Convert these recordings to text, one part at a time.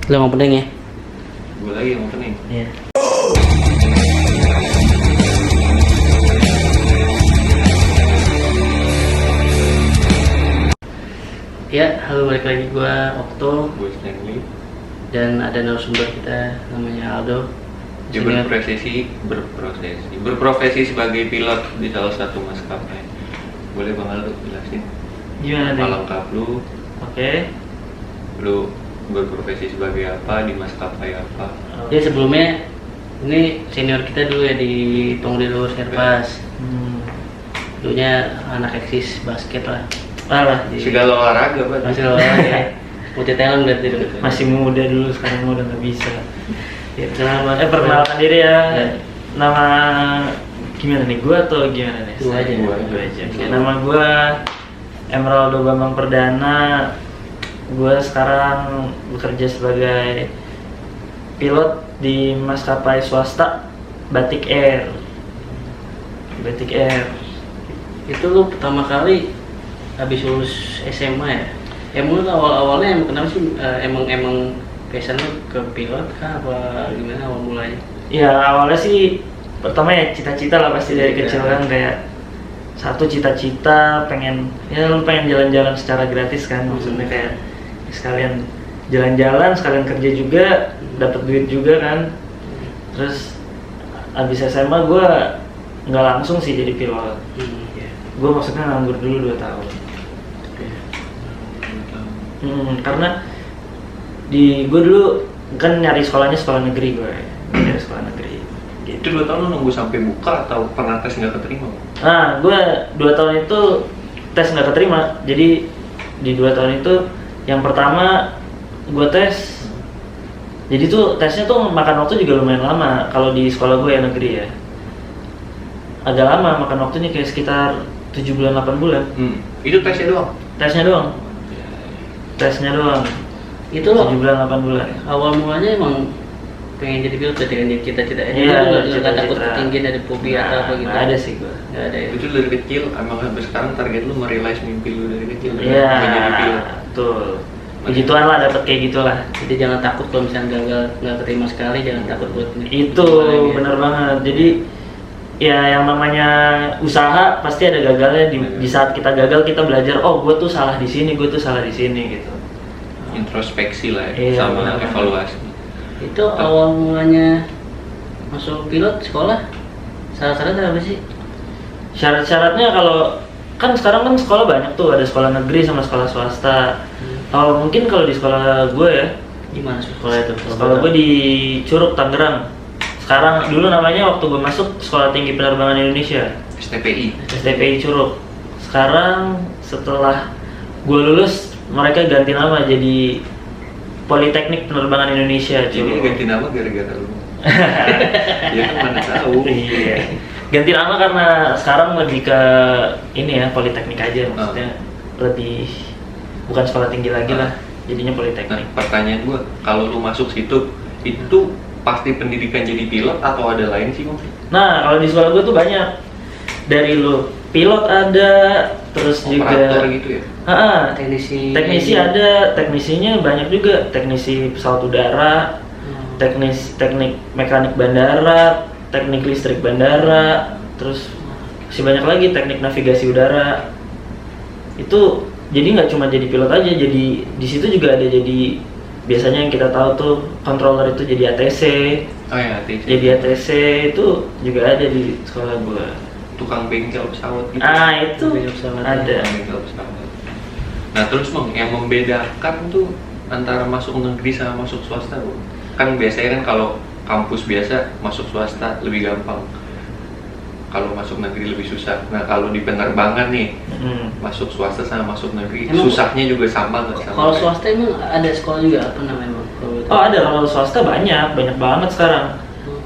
Lo mau pening ya? Gue lagi yang opening. Iya. Ya, halo, balik lagi gua Okto Gue Stanley. dan ada narasumber kita namanya Aldo. Dia berprofesi sebagai pilot di salah satu maskapai. Boleh Bang Aldo jelasin? Gimana nih? Apa lengkap lu? Oke. Lu berprofesi sebagai apa di maskapai apa? Ya sebelumnya ini senior kita dulu ya di Tongrido Serpas. Dulunya anak eksis basket lah. Segala olahraga Pak. Masih olahraga. Multi talent berarti dulu. Masih muda dulu, sekarang udah nggak bisa. Ya, kenapa? Perkenalkan diri ya. Ya. Nama gimana nih? Gua atau gimana nih? Gua aja. Gua aja. Oke, nama gua Emeraldo Bambang Perdana. Gua sekarang bekerja sebagai pilot di maskapai swasta Batik Air. Batik Air. Itu lu pertama kali habis lulus SMA ya? Emang lu awal-awalnya emang kenapa sih emang passion lu ke pilot kah apa gimana awal mulanya? Ya awalnya sih pertama ya cita-cita lah pasti dari Iya. kecil kan, kayak satu cita-cita pengen, ya lu pengen jalan-jalan secara gratis kan, maksudnya kayak sekalian jalan-jalan sekalian kerja juga, dapat duit juga kan. Terus abis SMA gue nggak langsung sih jadi pilot, Iya. gue maksudnya nganggur dulu 2 tahun. Karena di gue dulu kan nyari sekolahnya sekolah negeri, gue nyari sekolah negeri gitu. Itu 2 tahun lu nunggu sampai buka atau pernah tes nggak keterima? Nah, gue 2 tahun itu tes nggak keterima. Jadi di 2 tahun itu yang pertama gue tes. Jadi tuh tesnya tuh makan waktu juga lumayan lama. Kalau di sekolah gue yang negeri ya, agak lama makan waktunya, kayak sekitar 7 bulan 8 bulan. Itu tesnya doang? Tesnya doang. Tesnya doang. Itu lo 7 bulan 8 bulan. awal mulanya emang pengen jadi pilot berarti kan cita-citanya? Iya, Nggak cita-cita. takut ketinggian dari fobia atau apa gitu? Nggak ada sih gue. Nggak ada ya? Itu dari kecil, emang sampai sekarang target lu merealize mimpi lu dari kecil? Iya, Menjadi pilot? betul. Begituan lah, dapet kayak gitulah. Jadi jangan takut kalau misalnya gagal nggak terima sekali, jangan takut buat Itu coba lagi ya. bener banget. Jadi ya yang namanya usaha pasti ada gagalnya. Di saat kita gagal kita belajar, oh gue tuh salah di sini, gue tuh salah di sini gitu. Introspeksi lah ya, Iya, sama benar. evaluasi. Itu awal mulanya masuk pilot sekolah syarat-syaratnya apa sih? Syarat-syaratnya kalau kan sekarang kan sekolah banyak tuh, ada sekolah negeri sama sekolah swasta. Mungkin kalau di sekolah gue ya, Gimana sekolah itu? sekolah gue di Curug, Tangerang. Sekarang dulu namanya waktu gue masuk Sekolah Tinggi Penerbangan Indonesia, STPI. STPI Curug. Sekarang setelah gue lulus mereka ganti nama jadi Politeknik Penerbangan Indonesia. Jadi Curug. ganti nama gara-gara lu. Ya kan mana tahu. Iya. Ganti nama karena sekarang lebih ke ini ya, Politeknik aja, maksudnya lebih bukan sekolah tinggi lagi lah, jadinya Nah, Politeknik. pertanyaan gua, kalau lu masuk situ, itu pasti pendidikan jadi pilot atau ada lain sih, Bang? Nah, kalau di sekolah gue tuh banyak. Dari lu pilot ada, terus Operator juga gitu ya? teknisi ada, teknisinya banyak juga, teknisi pesawat udara, teknik mekanik bandara, teknik listrik bandara, terus masih banyak lagi teknik navigasi udara. Itu jadi nggak cuma jadi pilot aja, jadi di situ juga ada jadi biasanya yang kita tahu tuh controller itu jadi ATC. Oh ya, ATC. Jadi ATC itu juga ada di sekolah gua. Tukang bengkel pesawat gitu. Itu Bengkel pesawat. ada. Tukang bengkel pesawat. Nah terus Bang, yang membedakan tuh antara masuk negeri sama masuk swasta, Bang? Kan biasanya kan kalau kampus biasa masuk swasta lebih gampang, kalau masuk negeri lebih susah. Nah kalau di penerbangan nih, masuk swasta sama masuk negeri, Emang susahnya juga sama nggak? Sama Kalau kayak- swasta emang ada sekolah juga apa namanya emang? Oh ada, kalau swasta banyak banget sekarang.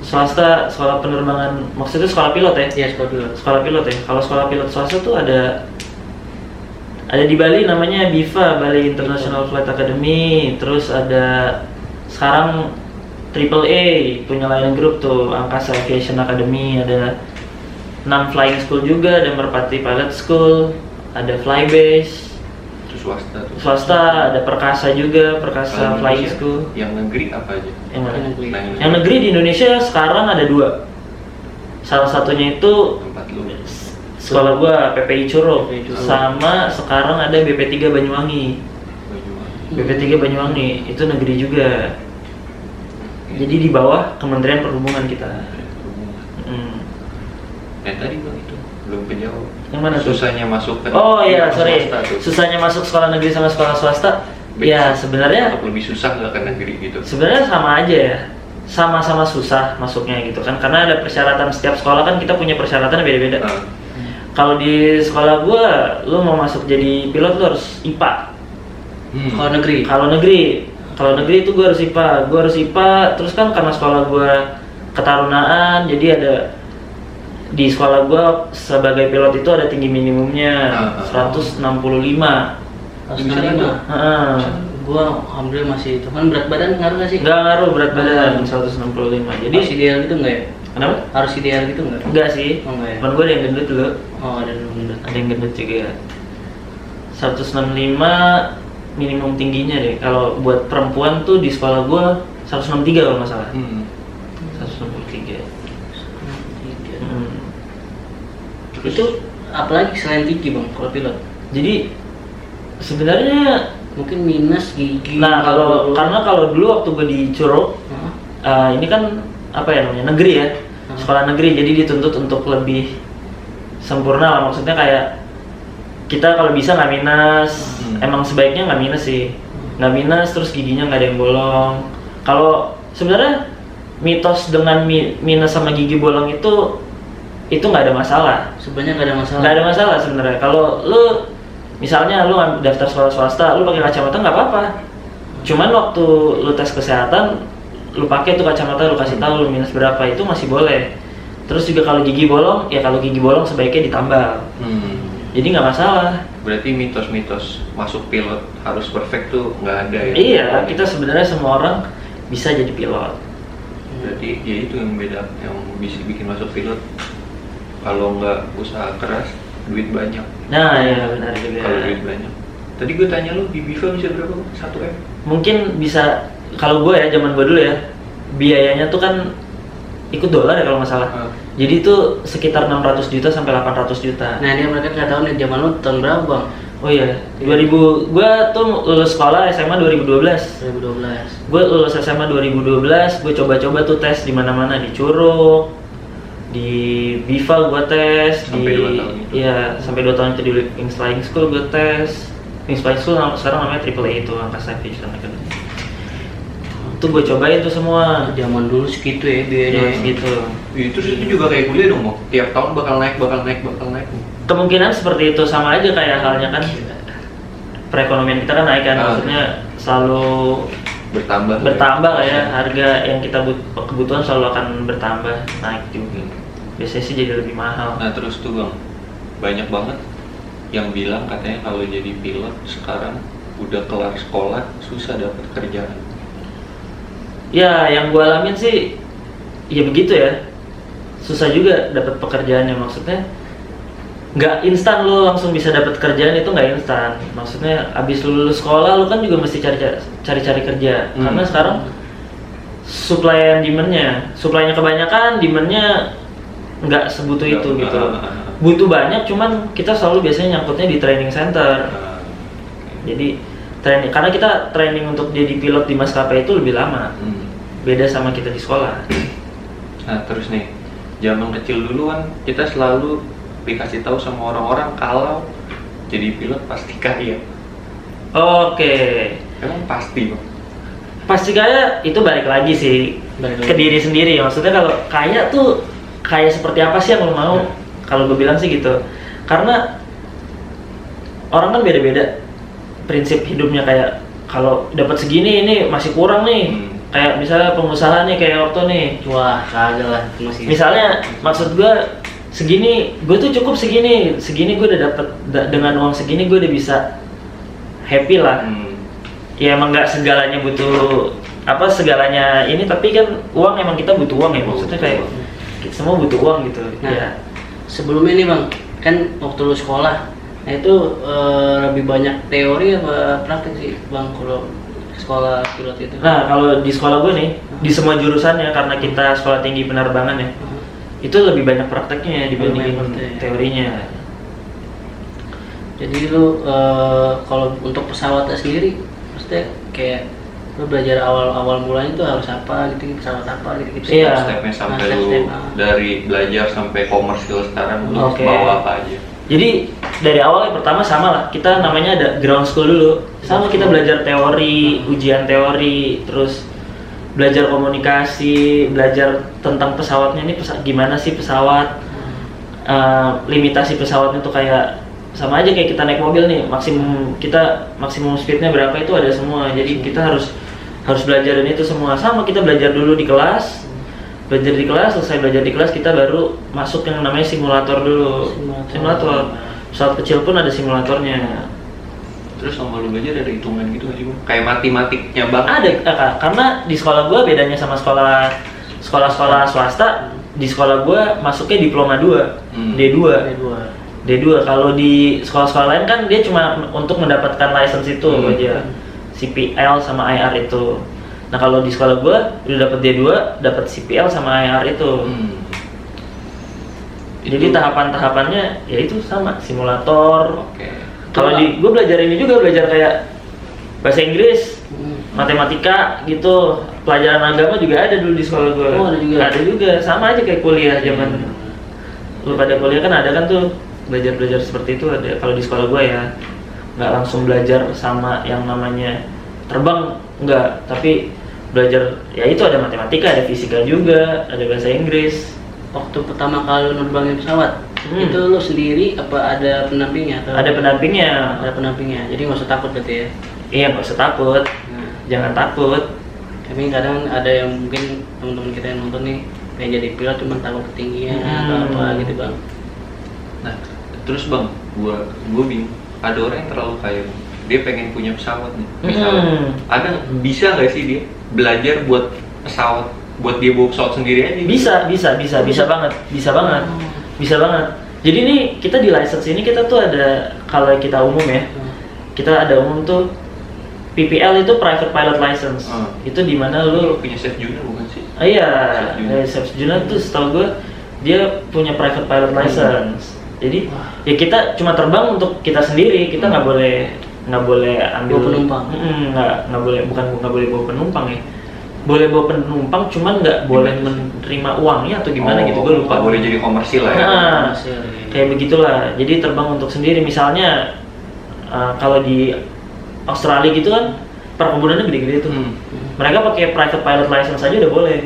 Swasta sekolah penerbangan, maksudnya sekolah pilot ya? Iya, sekolah pilot. Sekolah pilot ya. Kalau sekolah pilot swasta tuh ada di Bali namanya BIFA, Bali International Flight Academy. Terus ada sekarang AAA punya Lion Group tuh, Angkasa Aviation Academy. Ada 6 flying school juga, ada Merpati Pilot School, ada Flybase. swasta tuh. Swasta ada Perkasa juga, Perkasa Kalau Flying Indonesia, School. yang negeri apa aja? Yang mana? Negeri. Nah, Yang negeri di Indonesia sekarang ada 2. Salah satunya itu tempat lu. sekolah gua PPI Curug, PPI Curug. sama sekarang ada BP3 Banyuwangi. Banyuwangi. BP3 Banyuwangi itu negeri juga. Jadi di bawah Kementerian Perhubungan kita. Hmm. Tadi bang itu belum kejawab. Yang mana tuh? Susahnya masuk ke Oh iya, sorry. swasta tuh. Susahnya masuk sekolah negeri sama sekolah swasta. Ya sebenarnya Atau lebih susah nggak ke negeri gitu? sebenarnya sama aja ya. Sama-sama susah masuknya gitu kan. Karena ada persyaratan setiap sekolah kan kita punya persyaratan beda-beda. Nah, Kalau di sekolah gua, lu mau masuk jadi pilot lu harus IPA. Kalau negeri. Kalau negeri itu gua harus IPA. Terus kan karena sekolah gua ketarunaan, jadi ada di sekolah gua sebagai pilot itu ada tinggi minimumnya 165. Harus Bisa nerima. nggak? Heeh. Gua alhamdulillah masih itu kan berat badan ngaruh nggak sih? Nggak ngaruh berat badan 165. Jadi Harus ideal gitu nggak ya? kenapa? Harus ideal gitu nggak? Enggak sih. Oh, enggak ya? Temen gua ada yang gendut dulu. Oh ada dulu. Ada yang gendut juga. 165 minimum tingginya deh. Kalau buat perempuan tuh di sekolah gua 163 kalau nggak salah. 163. Hmm. Itu apalagi selain tinggi bang kalau pilot? Jadi sebenarnya Mungkin minus gigi. nah kalau karena kalau dulu waktu gue di Curug Hah? ini kan apa ya namanya negeri ya, sekolah negeri, jadi dituntut untuk lebih sempurna lah, maksudnya kayak kita kalau bisa nggak minus, emang sebaiknya nggak minus sih, nggak minus terus giginya nggak ada yang bolong. Kalau sebenarnya mitos dengan minus sama gigi bolong itu nggak ada masalah. Sebenarnya nggak ada masalah. Nggak ada masalah sebenarnya. Kalau lu misalnya lu daftar sekolah swasta, lu pakai kacamata nggak apa-apa. Cuman waktu lu tes kesehatan, lu pakai tuh kacamata, lu kasih tahu lu minus berapa, itu masih boleh. Terus juga kalau gigi bolong, ya kalau gigi bolong sebaiknya ditambal. Jadi nggak masalah. Berarti mitos-mitos masuk pilot harus perfect tuh nggak ada ya? Iya, kita sebenarnya semua orang bisa jadi pilot. Berarti ya itu yang beda, yang bisa bikin masuk pilot. Kalau nggak usaha keras, duit banyak. Nah, ya benar juga. Kalau duit banyak. Tadi gue tanya lu di Biva bisa berapa? 1M? Mungkin bisa, kalau gue ya, zaman gue dulu ya, biayanya tuh kan ikut dolar ya kalau nggak salah. Jadi itu sekitar 600 juta sampai 800 juta. Nah dia mereka nggak tahu nih zaman lu tahun berapa bang? Oh iya, 2000, gue tuh lulus sekolah SMA 2012. 2012. Gue lulus SMA 2012, gue coba-coba tuh tes di mana-mana, di Curug, di Biva gue tes, Sampai 2 tahun itu? Iya, sampai 2 tahun itu di Wings Flying School gue tes. Wings Flying School sekarang namanya AAA itu, Angkasa Aviation Academy. Itu gue cobain tuh semua. Zaman dulu segitu ya biayanya. Gitu. Terus itu juga kayak kuliah dong, Mo? Tiap tahun bakal naik. Kemungkinan seperti itu, sama aja kayak halnya kan perekonomian kita kan naik kan, maksudnya selalu bertambah lah ya, harga yang kita kebutuhan selalu akan bertambah, naik juga. Biasanya sih jadi lebih mahal. Nah terus tuh bang, banyak banget yang bilang katanya kalau jadi pilot sekarang udah kelar sekolah susah dapat kerjaan. Ya, yang gue alamin sih, ya begitu ya. Susah juga dapat pekerjaannya, maksudnya nggak instan lo langsung bisa dapat kerjaan, itu nggak instan. Maksudnya abis lulus sekolah lo kan juga mesti cari kerja. Karena sekarang supply and demand-nya kebanyakan, demand-nya nggak sebutuh itu gitu. Butuh banyak, cuman kita selalu biasanya nyangkutnya di training center. Jadi training, karena kita training untuk jadi pilot di maskapai itu lebih lama. Beda sama kita di sekolah. Nah terus nih, zaman kecil dulu kan kita selalu dikasih tahu sama orang-orang kalau jadi pilot pasti kaya. Oke. Emang pasti bang? Pasti kaya itu balik lagi sih ke diri sendiri. Maksudnya kalau kaya tuh kaya seperti apa sih yang lo mau? Kalau gue bilang sih gitu. Karena orang kan beda-beda prinsip hidupnya, kayak kalau dapat segini ini masih kurang nih. Kayak misalnya pengusaha nih kayak Okto nih. Wah kagak lah masih. Misalnya maksud gue segini, gue tuh cukup segini gue udah dapat, dengan uang segini gue udah bisa happy lah. Ya emang nggak segalanya butuh segalanya ini, tapi kan uang emang kita butuh uang ya, maksudnya kayak semua butuh uang gitu. Nah, Ya. sebelumnya nih bang, kan waktu lu sekolah Nah itu lebih banyak teori apa praktek sih bang kalau sekolah pilot itu? Nah kalau di sekolah gue nih, di semua jurusannya karena kita sekolah tinggi penerbangan ya, itu lebih banyak prakteknya dibandingin teorinya. Jadi lu kalau untuk pesawatnya sendiri, maksudnya kayak lu belajar awal mulanya tuh harus apa gitu, pesawat apa gitu. Iya. Stepnya sampai Nah, lu step-step. dari belajar sampai komersil sekarang lu Oke. bawa apa aja? Jadi dari awal yang pertama sama lah, kita namanya ada ground school dulu. Sama kita belajar teori, ujian teori, terus belajar komunikasi, belajar tentang pesawatnya ini gimana sih pesawat, limitasi pesawatnya tuh kayak sama aja kayak kita naik mobil nih, maksimum speednya berapa itu ada semua. Jadi kita harus belajarin itu semua. Sama kita belajar dulu di kelas, selesai belajar di kelas kita baru masuk yang namanya simulator dulu. Simulator. Pesawat kecil pun ada simulatornya. Terus sama lu belajar ada hitungan gitu nggak sih bang? Kayak matematiknya bang? Ada, Kak. Karena di sekolah gua bedanya sama sekolah swasta, di sekolah gua masuknya diploma 2, D2. D2. Kalau di sekolah-sekolah lain kan dia cuma untuk mendapatkan license itu aja. CPL sama IR itu. Nah, kalau di sekolah gua udah dapat D2, dapat CPL sama IR itu. Jadi tahapan-tahapannya ya itu sama, simulator. Oke. Kalau di gua belajar ini juga, belajar kayak bahasa Inggris, matematika gitu, pelajaran agama juga ada dulu di sekolah gua. Oh, ada juga. Sama aja kayak kuliah zaman lu pada kuliah kan ada kan tuh belajar seperti itu ada. Kalau di sekolah gua ya nggak langsung belajar sama yang namanya terbang, enggak, tapi belajar ya itu ada matematika, ada fisika juga, ada bahasa Inggris. Waktu pertama kali lu nerbangin pesawat, itu lu sendiri apa ada pendampingnya? Atau Ada pendampingnya. Ada pendampingnya, jadi nggak usah takut berarti ya? Iya, nggak usah takut, jangan takut. Tapi kadang ada yang mungkin teman-teman kita yang nonton nih pengen jadi pilot cuma takut ketinggian atau apa gitu bang. Nah, terus bang, gua bingung. Ada orang yang terlalu kaya, dia pengen punya pesawat nih. Misalnya, bisa nggak sih dia belajar buat pesawat, buat dia bawa pesawat sendiri aja? Bisa banget. Jadi nih kita di license ini kita tuh ada, kalau kita umum ya, kita ada umum tuh PPL itu private pilot license. Itu dimana lu punya Chef Juna bukan sih? Iya, Chef Juna tuh setahu gue dia punya private pilot license. Jadi ya kita cuma terbang untuk kita sendiri, kita nggak boleh ambil bawa penumpang. Nggak boleh, bukan nggak boleh bawa penumpang ya. Boleh bawa penumpang, cuman nggak boleh menerima uangnya atau gimana gitu, gue lupa. Nggak boleh jadi komersil lah ya. Kayak begitulah. Jadi terbang untuk sendiri. Misalnya kalau di Australia gitu kan perkebunannya gede-gede tuh. Mereka pakai private pilot license aja udah boleh.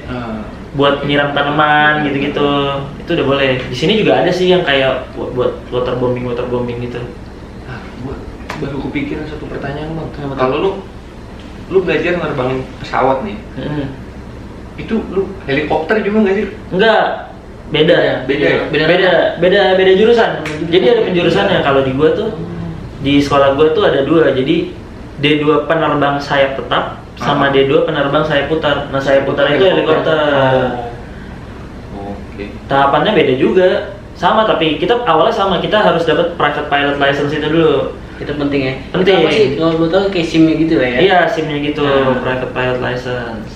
Buat nyiram tanaman gitu-gitu, itu udah boleh. Di sini juga ada sih yang kayak buat waterbombing gitu. Nah, gua baru kepikiran satu pertanyaan bang. Kalau lu belajar nerbangin pesawat nih, itu lu helikopter juga nggak sih? Enggak, beda jurusan. Jadi ada penjurusannya. Kalau di gua tuh, di sekolah gua tuh ada 2. Jadi D2 penerbang sayap tetap sama D2 penerbang sayap putar. Nah, sayap putar itu helikopter. Oke. Tahapannya beda juga. Sama, tapi kita awalnya sama, kita harus dapat private pilot license itu dulu. Itu penting ya? Penting. Apa sih? Kalau lu tahu kayak SIM-nya gitu lah ya? Iya, SIM-nya gitu, private pilot license.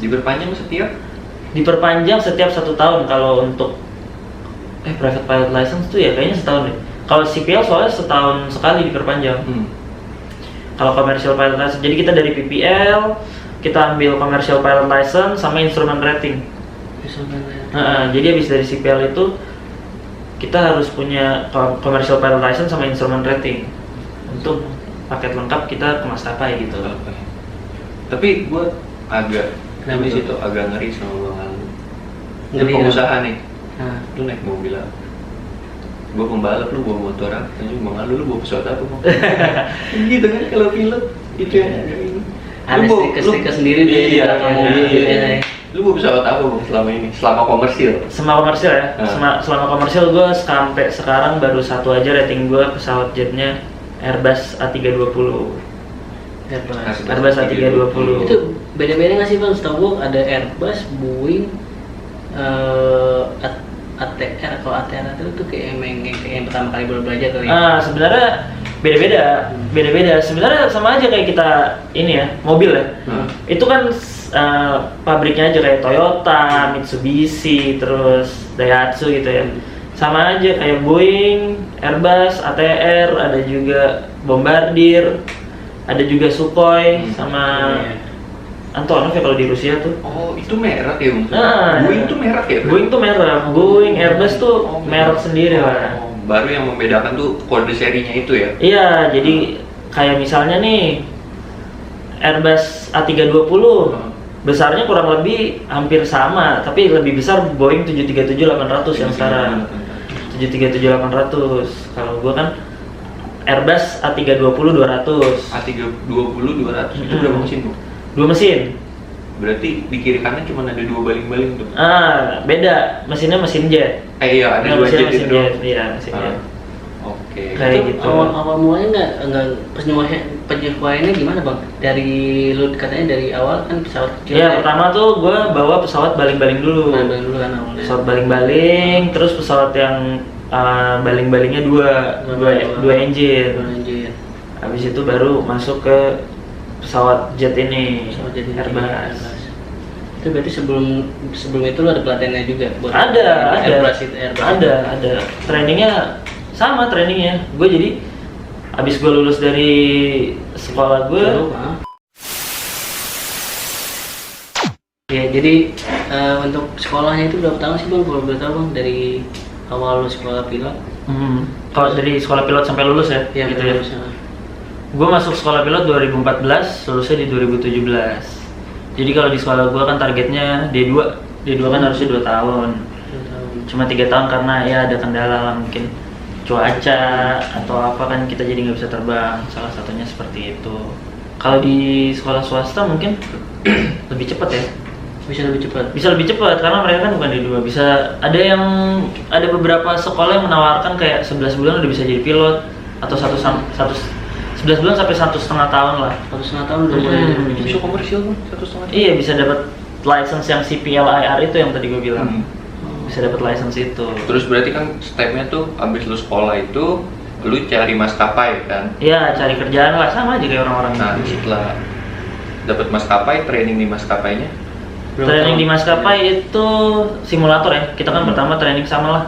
Diperpanjang setiap 1 tahun kalau untuk private pilot license tuh ya kayaknya setahun deh. Kalau CPL soalnya setahun sekali diperpanjang. Kalau commercial pilot license, jadi kita dari PPL kita ambil commercial pilot license sama instrument rating. Jadi habis dari CPL itu kita harus punya commercial pilot license sama instrument rating untuk paket lengkap kita ke maskapai gitu. Tapi gue agak ngeri sama Bang Aldo. Lu pengusaha nih, lu naik mobil apa? Gue pembalap, lu bawa motor apa? Bang Aldo lu bawa pesawat apa? Gitu kan kalau pilot itu yang ini. Ada stiker sendiri deh di belakang mobil gitu ya. Lu bawa pesawat apa bang selama ini? Selama komersil? Selama komersil ya? Selama komersil gue sampai sekarang baru 1 aja rating gue pesawat jetnya Airbus A320. Airbus A320. Itu beda-beda nggak sih bang? Setahu gue ada Airbus, Boeing, ATR. Kalau ATR itu kayak yang pertama kali baru belajar kali ya? Sebenarnya beda-beda. Sebenarnya sama aja kayak kita ini ya, mobil ya. Itu kan pabriknya aja kayak Toyota, Mitsubishi, terus Daihatsu gitu ya. Sama aja kayak Boeing, Airbus, ATR, ada juga Bombardier, ada juga Sukhoi sama Antonov ya kalau di Rusia tuh. Oh, itu merek ya, Bung? Nah, Boeing itu merek ya? Boeing tuh merek, Boeing, Airbus tuh merek sendiri lah. Baru yang membedakan tuh kode serinya itu ya? Iya, jadi kayak misalnya nih Airbus A320 besarnya kurang lebih hampir sama, tapi lebih besar Boeing 737-800 yang sekarang. 737-800. Kalau gua kan Airbus A320-200. A320-200 itu berapa mesin, Bu? 2 mesin. Berarti di kiri kanan cuma ada 2 baling-baling tuh? Beda. Mesinnya mesin jet. Iya, ada 2 jet mesin itu. jet. Iya, mesin jet. Oke. Kayak Itu gitu. awal mulanya nggak penyesuaiannya gimana bang? Dari lu katanya dari awal kan pesawat kecil. Iya, pertama tuh gue bawa pesawat baling-baling dulu. Baling dulu kan awalnya. Pesawat baling-baling, terus pesawat yang baling-balingnya dua engine. Anjir. Habis itu baru masuk ke pesawat jet ini, Pesawat jadi Airbus. Itu berarti sebelum itu lu ada pelatihannya juga buat Ada. Airbus itu Airbus. Ada. Trainingnya sama trainingnya. Gue jadi habis gue lulus dari sekolah gue. Ya, jadi untuk sekolahnya itu berapa tahun sih bang? Kalau boleh tahu bang, dari awal lu sekolah pilot? Kalau dari sekolah pilot sampai lulus ya, Iya, gitu ya. Gue masuk sekolah pilot 2014, lulusnya di 2017. Jadi kalau di sekolah gue kan targetnya D2 kan harusnya 2 tahun. Cuma 3 tahun karena ya ada kendala lah, mungkin cuaca atau apa kan kita jadi nggak bisa terbang. Salah satunya seperti itu. Kalau di sekolah swasta mungkin lebih cepat ya. Bisa lebih cepat. Bisa lebih cepat karena mereka kan bukan D2. Bisa ada beberapa sekolah yang menawarkan kayak 11 bulan udah bisa jadi pilot atau 11 bulan sampai 1,5 tahun lah. 1,5 tahun udah boleh. Itu bisa komersial kan? 1,5 tahun? Iya, bisa dapat license yang CPLIR itu yang tadi gue bilang. Bisa dapat license itu. Terus berarti kan stepnya tuh abis lu sekolah itu lu cari maskapai kan? Iya, cari kerjaan lah, sama aja kayak orang-orang. Nah, setelah dapat maskapai, training di maskapainya? Training di maskapai itu simulator ya. Kita kan pertama training sama lah.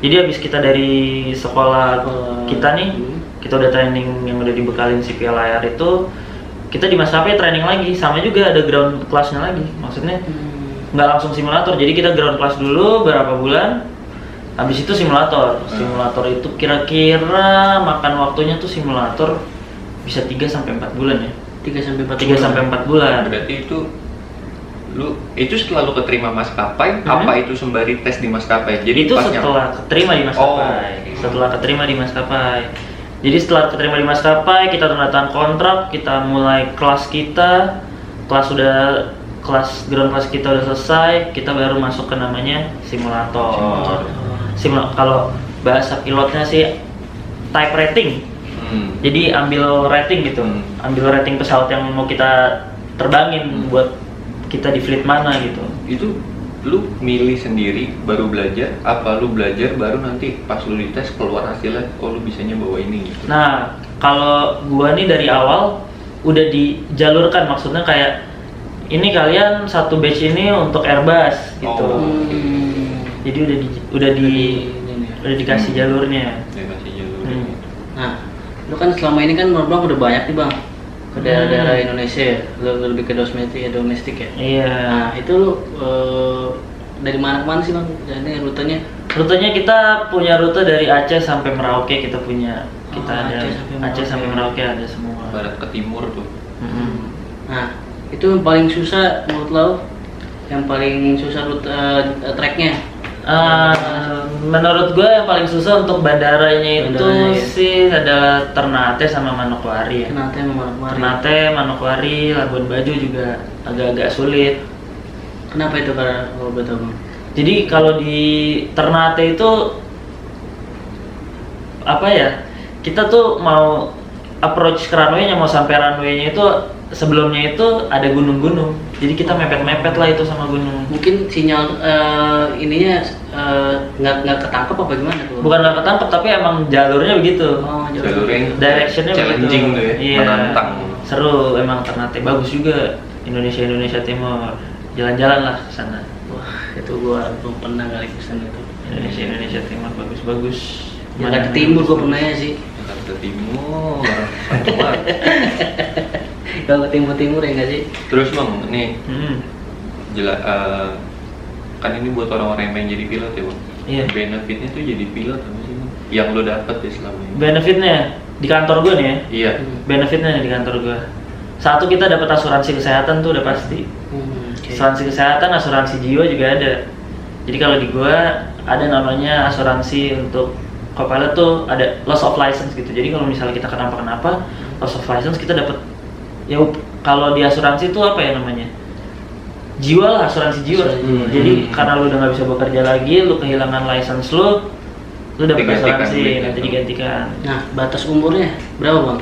Jadi habis kita dari sekolah kita nih, kita udah training yang udah dibekalin CPLIR itu, kita di maskapai training lagi, sama juga ada ground class-nya lagi. Maksudnya nggak langsung simulator, jadi kita ground class dulu berapa bulan, habis itu simulator. Simulator itu kira-kira makan waktunya tuh simulator bisa 3-4 bulan ya. 3-4 bulan. Berarti itu setelah lu keterima maskapai, apa itu sembari tes di maskapai? Jadi itu pas setelah keterima di maskapai. Setelah keterima di maskapai. Jadi setelah keterima di maskapai, kita tanda tangan kontrak, kita mulai kelas kita, ground class kita udah selesai, kita baru masuk ke namanya simulator. Kalau bahasa pilotnya sih type rating. Jadi ambil rating gitu, ambil rating pesawat yang mau kita terbangin buat kita di fleet mana gitu. Itu lu milih sendiri baru belajar, apa lu belajar baru nanti pas lu dites keluar hasilnya, oh lu bisanya bawa ini gitu? Nah, kalau gua nih dari awal udah dijalurkan, maksudnya kayak ini kalian satu batch ini untuk Airbus gitu. Jadi udah dikasih jalurnya. Dikasih jalurnya. Nah, lu kan selama ini kan menerbang udah banyak nih bang ke daerah-daerah Indonesia ya, lebih ke domestik ya. Iya. Nah itu lu dari mana ke mana sih bang? Jadi rutenya? Rutenya kita punya rute dari Aceh sampai Merauke, kita punya. Kita ada Aceh sampai Merauke ada semua. Barat ke timur tuh. Nah itu yang paling susah menurut lo? Yang paling susah rute tracknya? Menurut gue yang paling susah untuk bandaranya itu sih adalah Ternate sama Manokwari ya. Ternate, Manokwari, Labuan Bajo juga agak-agak sulit. Kenapa itu kalau betul bang? Jadi kalau di Ternate itu apa ya? Kita tuh mau approach ke runway-nya, mau sampai runway-nya itu sebelumnya itu ada gunung-gunung. Jadi kita mepet-mepet lah itu sama gunung. Mungkin sinyal ininya nggak ketangkep apa gimana tuh? Bukan nggak ketangkep tapi emang jalurnya begitu. Oh, Jalurnya Directionnya challenging begitu. tuh ya, Iya. menantang. Seru emang Ternate, bagus juga Indonesia Timur. Jalan-jalan lah ke sana. Wah, itu gua belum pernah kali kesana itu. Indonesia Timur bagus-bagus. Jakarta Timur gua pernah ya sih. Jakarta Timur, mantap banget. Kalau ke timur ya nggak sih? Terus bang, nih Hmm. kan ini buat orang-orang yang pengen jadi pilot ya bang. Iya. Benefitnya tuh jadi pilot apa sih bang? Yang lo dapet ya selama ini? Benefitnya di kantor gue nih ya. Iya. Benefitnya nih di kantor gue. Satu, kita dapat asuransi kesehatan tuh udah pasti. Oke. Asuransi kesehatan, asuransi jiwa juga ada. Jadi kalau di gua ada namanya asuransi untuk co-pilot tuh ada loss of license gitu. Jadi kalau misalnya kita kenapa-kenapa, loss of license kita dapat ya kalau di asuransi itu apa ya namanya? Jiwa lah, asuransi jiwa. Asuransi jiwa. Jadi karena lu udah nggak bisa bekerja lagi, lu kehilangan license lu dapat Digantikan asuransi, duitnya nanti tuh. digantikan. Nah, batas umurnya berapa bang?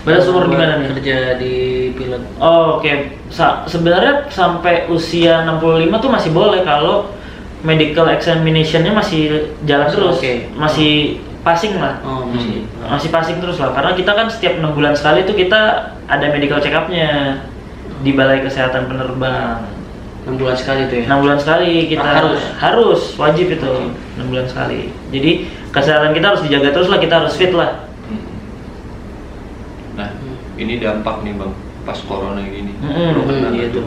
Batas umur Buat gimana nih? Kerja di pilot. Oh, oke. Sebenarnya sampai usia 65 tuh masih boleh kalau medical examination-nya masih jalan terus. Oke. Masih passing lah. Oh, masih. Masih passing terus lah. Karena kita kan setiap 6 bulan sekali tuh kita ada medical check up-nya di Balai Kesehatan Penerbang. 6 bulan sekali tuh ya. 6 bulan sekali kita harus wajib itu. 6 bulan sekali. Jadi kesehatan kita harus dijaga terus lah, kita harus fit lah. Nah, ini dampak nih bang, pas corona gini. Mm-mm, Lo kena iya nggak tuh.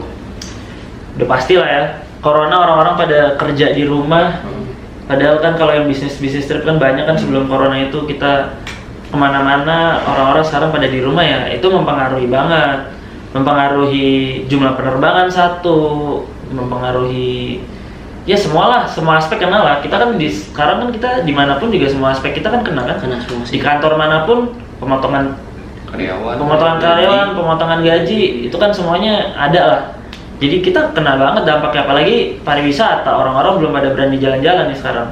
Udah pasti lah ya. Corona orang-orang pada kerja di rumah. Padahal kan kalau yang bisnis trip kan banyak kan sebelum corona itu kita kemana-mana, orang-orang sekarang pada di rumah ya. Itu mempengaruhi banget. Mempengaruhi jumlah penerbangan satu, mempengaruhi ya semua aspek kena lah. Kita kan sekarang kan kita dimanapun juga semua aspek kita kan kena kan. Kena semua Di sih. kantor manapun pemotongan karyawan, pemotongan gaji itu kan semuanya ada lah. Jadi kita kena banget dampaknya, apalagi pariwisata, orang-orang belum pada berani jalan-jalan nih sekarang.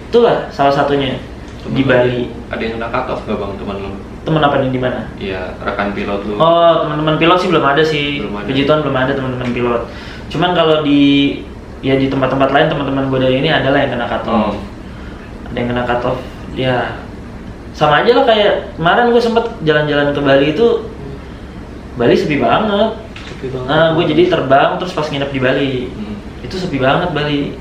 Itulah salah satunya di Bali. Ada yang kena cut off gak bang teman lo? Temen apa nih di mana? Iya, rekan pilot lo. Oh, teman-teman pilot sih belum ada sih. Belum ada. Puji Tuhan belum ada teman-teman pilot. Cuman kalau di tempat-tempat lain teman-teman gue dari ini adalah yang kena cut off. Ada yang kena cut off. Ya sama aja lah kayak kemarin gue sempet jalan-jalan ke Bali itu. Bali sepi banget. Sepi banget. Nah, gue jadi terbang terus pas nginep di Bali. Hmm. Itu sepi banget Bali.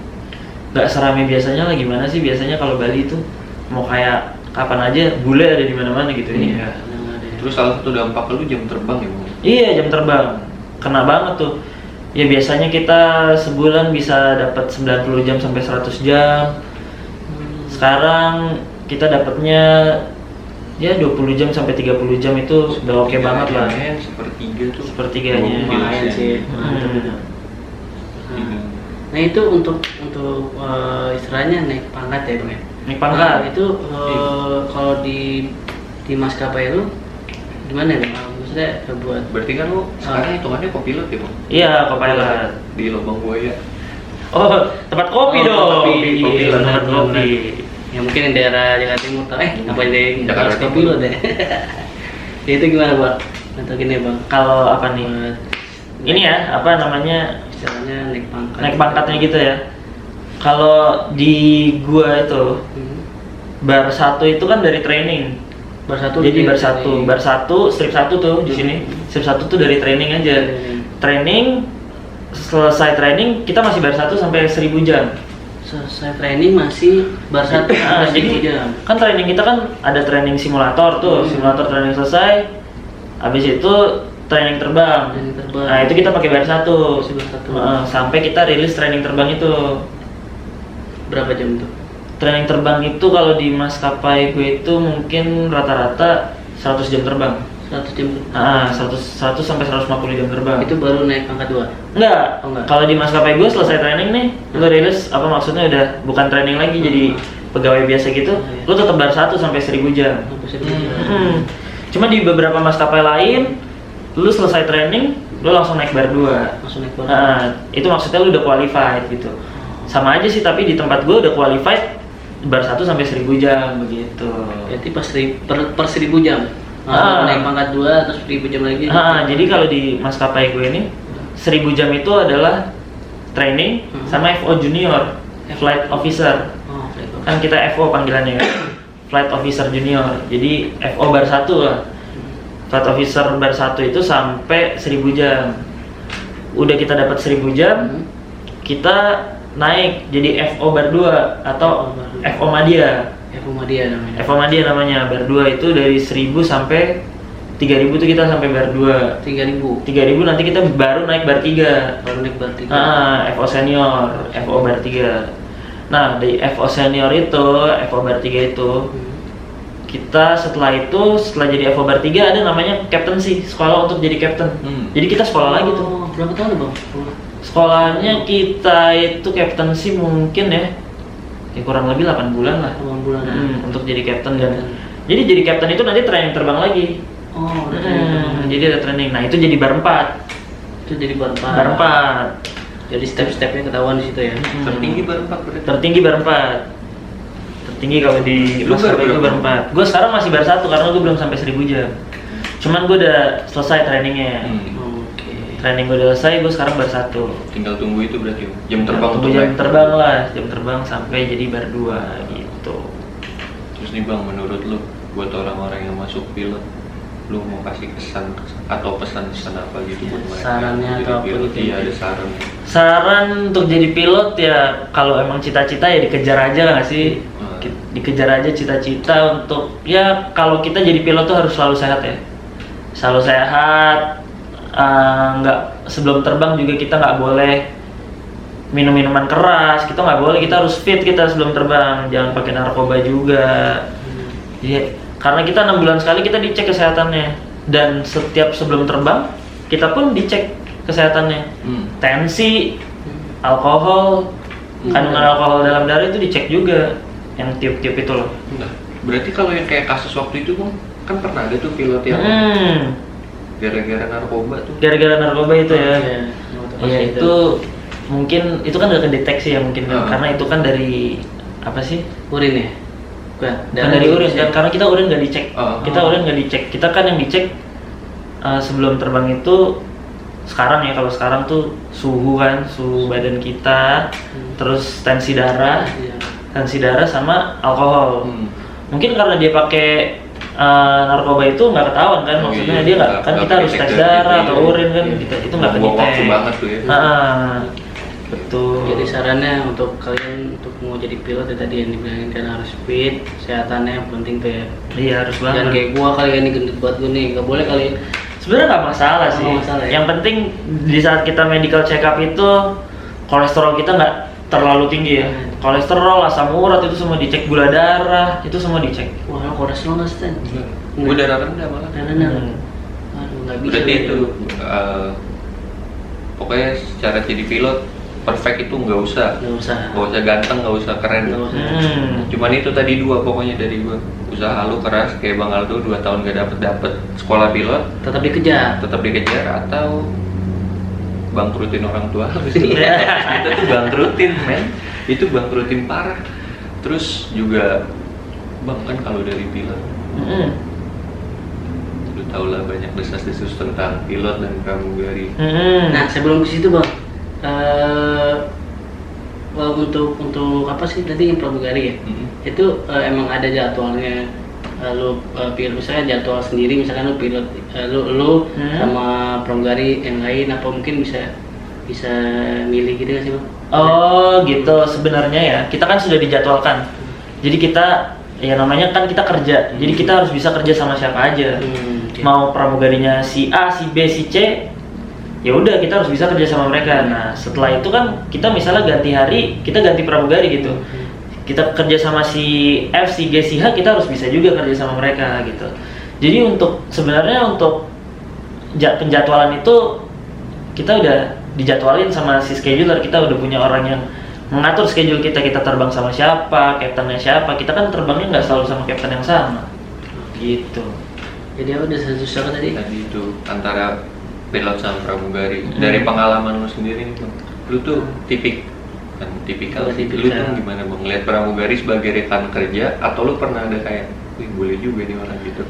Gak serame biasanya lah, gimana sih biasanya kalau Bali itu mau kayak kapan aja bule ada di mana-mana gitu. Ini ya. Terus salah satu dampak lu jam terbang ya bang? Iya, jam terbang. Kena banget tuh. Ya biasanya kita sebulan bisa dapat 90 jam sampai 100 jam. Sekarang kita dapatnya ya 20 jam sampai 30 jam itu udah oke banget lah. Sepertiga tuh. Sepertiganya. Lumayan sih. Hmm. Nah itu untuk istilahnya naik pangkat ya bang ya. Naik pangkat. Nah, itu kalau di maskapai lu gimana ya bang? Maksudnya buat Berarti kan lu sekarang hitungannya kopilot ya bang? Iya, co-pilot. Di Lubang Buaya. Oh, tempat kopi Oh, dong. kopi. Iya, tempat Benar, kopi. ya mungkin yang daerah Jakarta Timur tahu apa di Jakarta kopi Timur. lo deh. Ya itu gimana bang? Atau gini bang? Kalau apa nih? Buat Ini ya, apa namanya? istilahnya naik pangkat. Naik pangkatnya gitu ya. Kalau di gua itu bar 1 itu kan dari training. Bar satu. Jadi bar dari- 1, strip 1 tuh di sini. Strip 1 tuh dari training aja. Training selesai training kita masih bar 1 sampai 1000 jam. Selesai training masih bar satu. Nah, jadi jam. kan training kita kan ada training simulator tuh, simulator training selesai. Habis itu training terbang. Training terbang. Nah, itu kita pakai bar 1. Masih bar satu. Sampai kita rilis training terbang itu. Berapa jam tuh? Training terbang itu kalau di maskapai gue itu mungkin rata-rata 100 jam terbang. 100 jam. 100 sampai 150 jam terbang. Itu baru naik pangkat 2. Enggak. Oh, enggak. Kalau di maskapai gue selesai training nih, lu rilis apa maksudnya udah bukan training lagi jadi pegawai biasa gitu, Iya. lu tetap bar 1 sampai 1000 jam. Sampai 1000 jam. Cuma di beberapa maskapai lain, lu selesai training, lu langsung naik bar 2. Langsung naik bar. Itu maksudnya lu udah qualified gitu. Sama aja sih, tapi di tempat gue udah qualified bar 1 sampai 1000 jam begitu. Berarti per 1000 jam. Naik pangkat 2 terus 1000 jam lagi. Jadi kalau di maskapai gue ini 1000 jam itu adalah training sama FO junior, flight officer. Oh, oke. Kan kita FO panggilannya kan. Flight officer junior. Jadi FO bar 1 lah. Flight officer bar 1 itu sampai 1000 jam. Udah kita dapat 1000 jam, kita naik jadi FO bar 2 atau FO Madya. FO Madya namanya. FO Madya namanya. Bar 2 itu dari 1000 sampai 3000 tuh kita sampai bar 2. 3000. 3000 nanti kita baru naik bar 3. Baru naik bar 3. FO senior, FO bar 3. Nah, di FO senior itu, FO bar 3 itu kita setelah jadi FO bar 3 ada namanya captaincy, sekolah untuk jadi captain. Jadi kita sekolah lagi tuh. Oh, berapa tahun Bang? Sekolahnya kita itu captaincy mungkin ya kurang lebih 8 bulan lah. 8 bulan. Untuk jadi captain dan jadi captain itu nanti training terbang lagi. Oh, jadi ada training. Nah, itu jadi bar 4. Itu jadi bar 4. Bar 4. Jadi step-stepnya ketahuan di situ ya. Tertinggi bar 4 berarti. Tertinggi bar 4. Tertinggi kalau di Lu maskapai itu bar bar 4. Gue sekarang masih bar 1 karena gue belum sampai 1000 jam. Cuman gue udah selesai trainingnya. Oke. Training gue udah selesai, gue sekarang bar 1. Tinggal tunggu itu berarti jam terbang Tunggu untuk jam naik. terbang lah, jam terbang sampai jadi bar 2 gitu. Terus nih Bang, menurut lu buat orang-orang yang masuk pilot, lu mau kasih kesan atau pesan-pesan apa gitu buat mereka? Sarannya Jadi atau apa pilot? gitu? Iya, ada saran. Saran untuk jadi pilot ya kalau emang cita-cita ya dikejar aja nggak sih? Dikejar aja cita-cita untuk ya kalau kita jadi pilot tuh harus selalu sehat ya. Selalu sehat. Nggak sebelum terbang juga kita nggak boleh minum minuman keras, kita nggak boleh, kita harus fit kita sebelum terbang, jangan pakai narkoba juga. Jadi karena kita 6 bulan sekali kita dicek kesehatannya dan setiap sebelum terbang kita pun dicek kesehatannya, tensi, alkohol, kandungan alkohol dalam darah itu dicek juga, yang tiup-tiup itu loh. Nah, berarti kalau yang kayak kasus waktu itu Bang, kan pernah ada tuh pilot yang gara-gara narkoba tuh. Gara-gara narkoba itu ya. Iya, Itu mungkin itu kan udah kedeteksi ya mungkin karena itu kan dari apa sih? Urin ya? Bukan Dari urin kan karena kita urin nggak dicek. Kita urin nggak dicek. Kita kan yang dicek sebelum terbang itu sekarang ya, kalau sekarang tuh suhu kan, suhu badan kita, terus tensi darah sama alkohol. Mungkin karena dia pakai narkoba itu nggak ketahuan kan, maksudnya dia nggak kan kita harus tes darah atau urin kan, itu nggak kedetek kedetek. banget tuh ya. Betul. Jadi sarannya untuk kalian untuk mau jadi pilot ya tadi yang dibilangin kan harus fit, kesehatannya yang penting tuh ya. Iya harus banget. Jangan kayak gua kali ini gendut buat gua nih, nggak boleh kali. Sebenarnya nggak masalah sih. Nggak masalah ya? Yang penting di saat kita medical check up itu kolesterol kita nggak terlalu tinggi ya. Kolesterol, asam urat itu semua dicek, gula darah itu semua dicek. Wah, lo kolesterol nggak Stan? Gue darah rendah malah. Aduh, nggak bisa. Berarti itu pokoknya secara jadi pilot perfect itu nggak usah ganteng, nggak usah keren. Cuman itu tadi dua pokoknya dari gua, usaha lu keras kayak Bang Aldo 2 tahun gak dapet sekolah pilot, Tetap dikejar atau bangkrutin orang tua lu sih. Itu tuh bangkrutin men, itu bangkrutin parah. Terus juga Bang kan kalau dari pilot lu tau lah banyak desas-desus tentang pilot dan pramugari. Nah, sebelum ke situ Bang, untuk apa sih tadi yang pramugari ya? Itu emang ada jadwalnya, lu pilot misalnya jadwal sendiri, misalkan lu pilot lu sama pramugari yang lain, apa mungkin bisa milih gitu nggak sih Bang? Oh gitu, sebenarnya ya kita kan sudah dijadwalkan. Jadi kita ya namanya kan kita kerja, jadi kita harus bisa kerja sama siapa aja. Mau pramugarinya si A, si B, si C, ya udah kita harus bisa kerja sama mereka. Nah setelah itu kan kita misalnya ganti hari, kita ganti pramugari gitu. Kita kerja sama si F, si G, si H, kita harus bisa juga kerja sama mereka gitu. Jadi sebenarnya untuk penjadwalan itu kita udah dijadwalin sama si scheduler, kita udah punya orang yang mengatur schedule kita terbang sama siapa, kaptennya siapa. Kita kan terbangnya nggak selalu sama kapten yang sama gitu. Jadi udah susah kan tadi itu antara pilot sama pramugari. Dari pengalaman lu sendiri nih Bang, lu tuh tipikal sih. Lu tuh gimana Bang, ngeliat pramugari sebagai rekan kerja atau lu pernah ada kayak wih boleh juga nih orang gitu?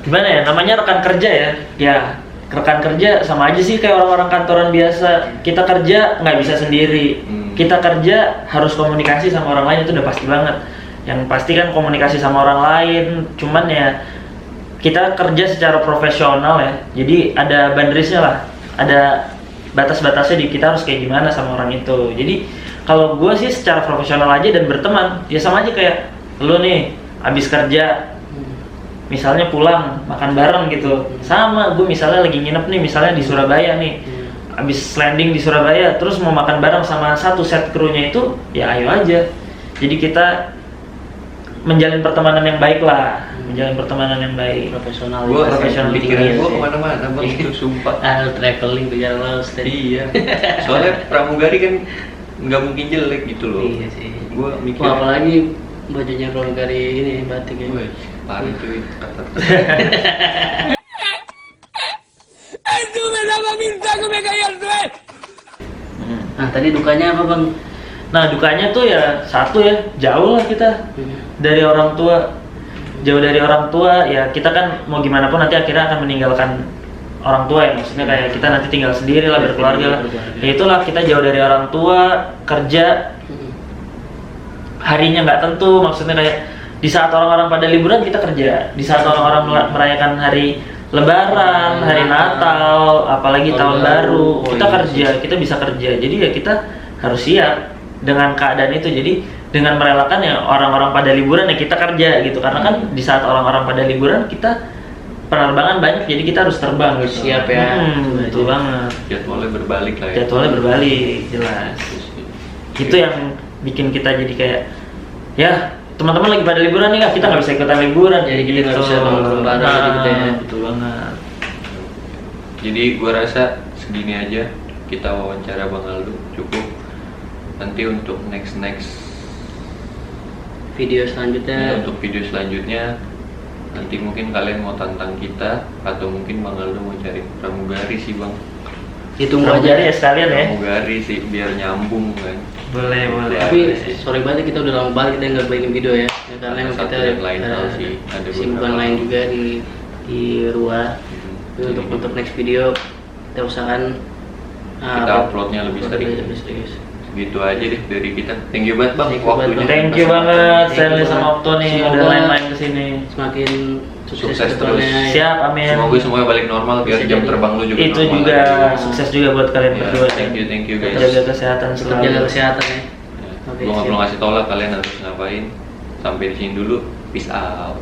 gimana ya, namanya rekan kerja ya. Ya, rekan kerja sama aja sih kayak orang-orang kantoran biasa. Kita kerja nggak bisa sendiri. Kita kerja harus komunikasi sama orang lain, itu udah pasti banget. Yang pasti kan komunikasi sama orang lain, cuman ya kita kerja secara profesional ya. Jadi ada boundariesnya lah, ada batas-batasnya di kita harus kayak gimana sama orang itu. Jadi kalau gue sih secara profesional aja dan berteman, ya sama aja kayak lu nih abis kerja misalnya pulang makan bareng gitu. Sama gue misalnya lagi nginep nih misalnya di Surabaya nih, abis landing di Surabaya terus mau makan bareng sama satu set krunya itu, ya ayo aja. Jadi kita menjalin pertemanan yang baik lah, menjalin pertemanan yang baik. Profesional. Gue profesional pikiran tinggi gue sih. kemana-mana bang, itu sumpah. Traveling biar lo stay. Iya, soalnya pramugari kan nggak mungkin jelek gitu loh. Iya sih. Gue mikir, Wah, apalagi bajunya pramugari ini batik ya. wih, parah cuy, kata. Nah, tadi dukanya apa, Bang? Nah dukanya tuh ya satu ya, jauh lah kita dari orang tua. Jauh dari orang tua ya, kita kan mau gimana pun nanti akhirnya akan meninggalkan orang tua ya. Maksudnya kayak kita nanti tinggal sendiri lah, berkeluarga lah. Ya itulah, kita jauh dari orang tua, kerja harinya nggak tentu. Maksudnya kayak di saat orang-orang pada liburan kita kerja, di saat orang-orang merayakan hari Lebaran, hari Natal, apalagi tahun baru, kita kerja, kita bisa kerja. Jadi ya kita harus siap dengan keadaan itu. Jadi dengan merelakan ya orang-orang pada liburan ya kita kerja gitu. Karena kan di saat orang-orang pada liburan kita penerbangan banyak, jadi kita harus terbang gitu. Siap ya. Betul banget. Jadwalnya berbalik lah ya. Jadwalnya berbalik, jelas. Itu yang bikin kita jadi kayak ya teman-teman lagi pada liburan nih, kita nggak bisa ikutan liburan, Jadi kita nggak bisa nongkrong bareng gitu ya. Betul banget. Jadi gua rasa segini aja kita wawancara Bang Aldo, cukup. Nanti untuk next Video selanjutnya untuk video selanjutnya nanti mungkin kalian mau tantang kita atau mungkin Bang Aldo mau cari pramugari sih Bang. ditunggu Pramugari aja ya sekalian ya. Pramugari sih biar nyambung kan. Boleh. Tapi sorry banget kita udah lama banget kita nggak bikin video ya, karena emang Satu kita dan lain hal sih, ada kesibukan beberapa lain hal. juga di luar. Tapi untuk next video kita usahakan Kita uploadnya lebih sering. lebih serius. Gitu aja deh dari kita. Thank you banget Bang Thank you banget, waktunya. Bang. Thank you banget Stanley Bang. sama Okto nih Semoga udah main-main kesini. Semakin Sukses sukses terus. kedepannya. Siap, amin. Semoga semuanya balik normal biar Bisa jam jadi. terbang lu juga Itu normal juga lagi. sukses juga buat kalian Ya, berdua. thank you guys. Jaga kesehatan Tetap selalu. jaga kesehatan ya. Ya, Oke, gua nggak siap. perlu ngasih tau lah kalian harus ngapain. Sampai di sini dulu. Peace out.